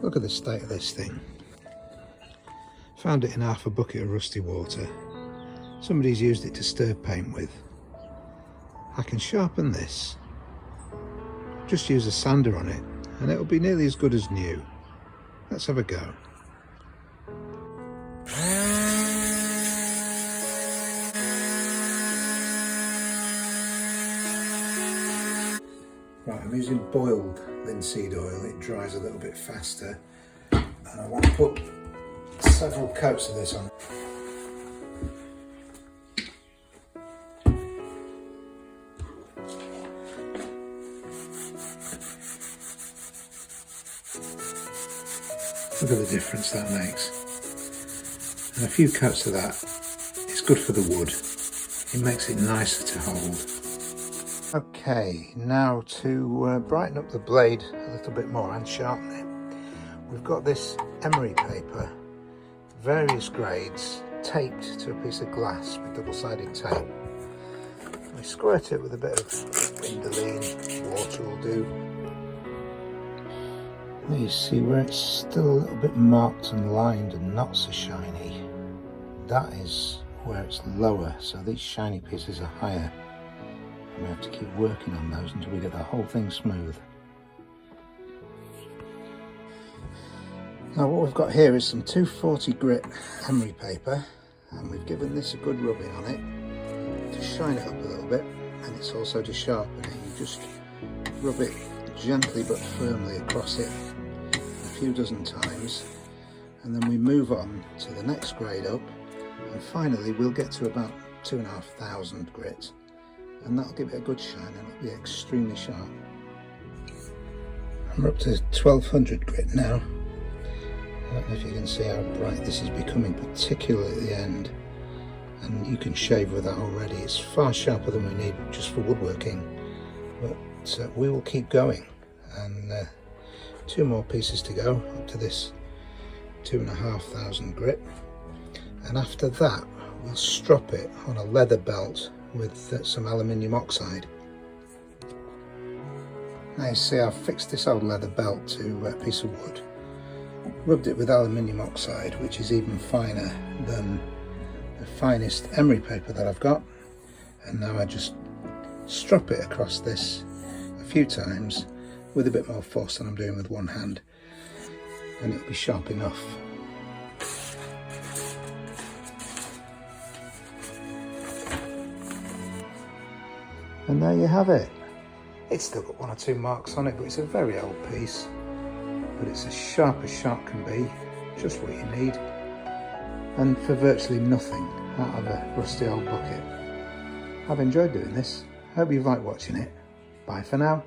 Look at the state of this thing. Found it in half a bucket of rusty water. Somebody's used it to stir paint with. I can sharpen this. Just use a sander on it and it'll be nearly as good as new. Let's have a go. Right, I'm using boiled linseed oil. It dries a little bit faster. And I want to put several coats of this on. Look at the difference that makes. And a few coats of that, it's good for the wood. It makes it nicer to hold. Okay, now to brighten up the blade a little bit more and sharpen it, we've got this emery paper, various grades, taped to a piece of glass with double-sided tape. We squirt it with a bit of Windoline, water will do. There you see where it's still a little bit marked and lined and not so shiny. That is where it's lower, so these shiny pieces are higher. And we have to keep working on those until we get the whole thing smooth. Now what we've got here is some 240 grit emery paper, and we've given this a good rubbing on it to shine it up a little bit, and it's also to sharpen it. You just rub it gently but firmly across it a few dozen times, and then we move on to the next grade up, and finally we'll get to about 2,500 grit, and that'll give it a good shine and it'll be extremely sharp. I'm up to 1,200 grit now. I don't know if you can see how bright this is becoming, particularly at the end, and you can shave with that already. It's far sharper than we need just for woodworking, but we will keep going, and 2 more pieces to go up to this 2,500 grit, and after that we'll strop it on a leather belt with some aluminium oxide. Now you see I've fixed this old leather belt to a piece of wood, rubbed it with aluminium oxide, which is even finer than the finest emery paper that I've got, and now I just strop it across this a few times with a bit more force than I'm doing with one hand, and it'll be sharp enough. And there you have it. It's still got 1 or 2 marks on it, but it's a very old piece, but it's as sharp can be, just what you need, and for virtually nothing out of a rusty old bucket. I've enjoyed doing this. Hope you've liked watching it. Bye for now.